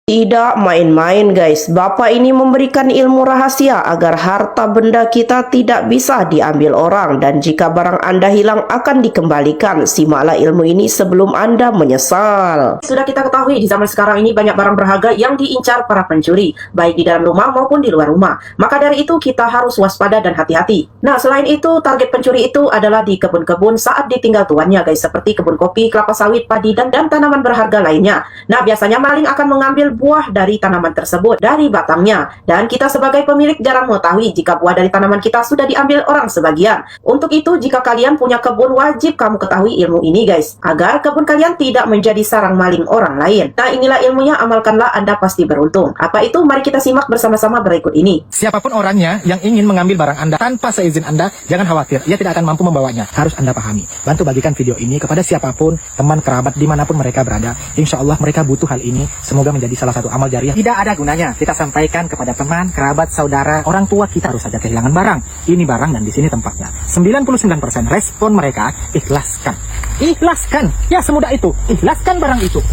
Tidak main-main guys, Bapak ini memberikan ilmu rahasia agar harta benda kita tidak bisa diambil orang, dan jika barang Anda hilang akan dikembalikan. Simaklah ilmu ini sebelum Anda menyesal. Sudah kita ketahui di zaman sekarang ini banyak barang berharga yang diincar para pencuri, baik di dalam rumah maupun di luar rumah. Maka dari itu kita harus waspada dan hati-hati. Nah, selain itu target pencuri itu adalah di kebun-kebun saat ditinggal tuannya guys, seperti kebun kopi, kelapa sawit, padi, dan tanaman berharga lainnya. Nah, biasanya maling akan mengambil buah dari tanaman tersebut dari batangnya, dan kita sebagai pemilik jarang mengetahui jika buah dari tanaman kita sudah diambil orang sebagian. Untuk itu, jika kalian punya kebun, wajib kamu ketahui ilmu ini guys, agar kebun kalian tidak menjadi sarang maling orang lain. Nah, inilah ilmunya, amalkanlah, Anda pasti beruntung. Apa itu? Mari kita simak bersama-sama berikut ini. Siapapun orangnya yang ingin mengambil barang Anda tanpa seizin Anda, jangan khawatir, ia tidak akan mampu membawanya. Harus Anda pahami. Bantu bagikan video ini kepada siapapun, teman, kerabat, dimanapun mereka berada. Insya Allah mereka butuh hal ini. Semoga menjadi salah satu amal jariah. Tidak ada gunanya kita sampaikan kepada teman, kerabat, saudara, orang tua kita harus saja kehilangan barang. Ini barang dan di sini tempatnya. 99% respon mereka, ikhlaskan. Ikhlaskan. Ya, semudah itu. Ikhlaskan barang itu.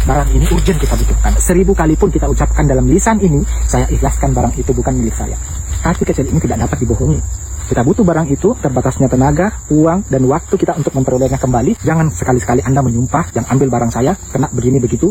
Barang ini urgent kita butuhkan. 1000 kali pun kita ucapkan dalam lisan ini, saya ikhlaskan barang itu bukan milik saya. Hati kecil ini tidak dapat dibohongi. Kita butuh barang itu, terbatasnya tenaga, uang, dan waktu kita untuk memperolehnya kembali. Jangan sekali-sekali Anda menyumpah, yang ambil barang saya, kena begini begitu.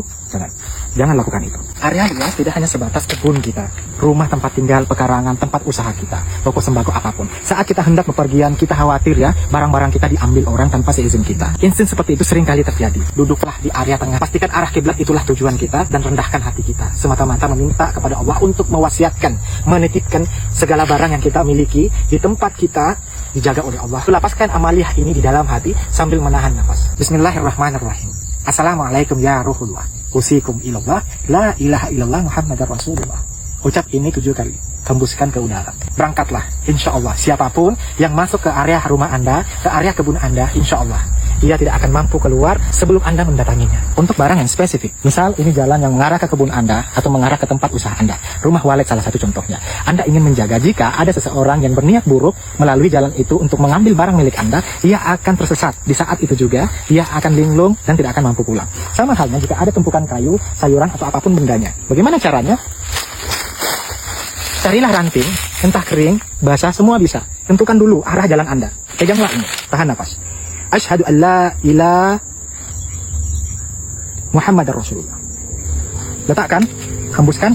Jangan lakukan itu. Area luas tidak hanya sebatas kebun kita, rumah tempat tinggal, pekarangan, tempat usaha kita, toko sembako apapun. Saat kita hendak bepergian, kita khawatir ya, barang-barang kita diambil orang tanpa seizin kita. Insting seperti itu sering kali terjadi. Duduklah di area tengah, pastikan arah kiblat itulah tujuan kita, dan rendahkan hati kita. Semata-mata meminta kepada Allah untuk mewasiatkan, menitipkan segala barang yang kita miliki di tempat kita dijaga oleh Allah. Lapaskan amaliyah ini di dalam hati sambil menahan nafas. Bismillahirrahmanirrahim. Assalamualaikum ya Ruhullah. Usikum ilallah, la ilaha illallah Muhammadar Rasulullah. Ucap ini 7 kali, hembuskan ke udara. Berangkatlah, insya Allah. Siapapun yang masuk ke area rumah Anda, ke area kebun Anda, insya Allah ia tidak akan mampu keluar sebelum Anda mendatanginya. Untuk barang yang spesifik, misal ini jalan yang mengarah ke kebun Anda atau mengarah ke tempat usaha Anda, rumah walet salah satu contohnya. Anda ingin menjaga jika ada seseorang yang berniat buruk melalui jalan itu untuk mengambil barang milik Anda, ia akan tersesat. Di saat itu juga, ia akan linglung dan tidak akan mampu pulang. Sama halnya jika ada tumpukan kayu, sayuran, atau apapun bendanya. Bagaimana caranya? Carilah ranting, entah kering, basah, semua bisa. Tentukan dulu arah jalan Anda. Peganglah ini, tahan nafas. Asyhadu an la ilaha Muhammadar Rasulullah. Letakkan, hembuskan,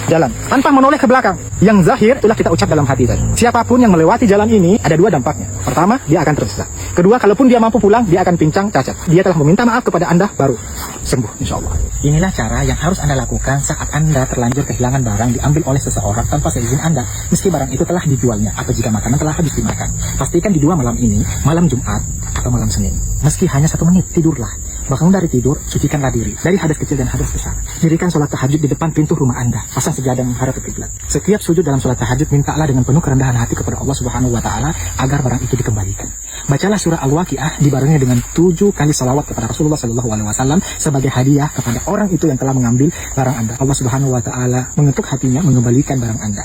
jalan tanpa menoleh ke belakang. Yang zahir itulah kita ucap dalam hati saja. Siapapun yang melewati jalan ini ada 2 dampaknya. Pertama, dia akan tersesat. Kedua, kalaupun dia mampu pulang, dia akan pincang cacat. Dia telah meminta maaf kepada Anda, baru sembuh insya Allah. Inilah cara yang harus Anda lakukan saat Anda terlanjur kehilangan barang diambil oleh seseorang tanpa seizin Anda, meski barang itu telah dijualnya atau jika makanan telah habis dimakan. Pastikan di 2 malam ini, malam Jumat atau malam Senin, meski hanya 1 menit, tidurlah. Bangun dari tidur, sucikanlah diri dari hadas kecil dan hadas besar. Dirikan sholat tahajud di depan pintu rumah Anda. Pasang sejadah menghadap ke kiblat. Setiap sujud dalam sholat tahajud, mintalah dengan penuh kerendahan hati kepada Allah Subhanahu wa Ta'ala agar barang itu dikembalikan. Bacalah surah Al-Waqiah dibarengi dengan 7 kali salawat kepada Rasulullah SAW sebagai hadiah kepada orang itu yang telah mengambil barang Anda. Allah Subhanahu wa Ta'ala mengetuk hatinya mengembalikan barang Anda.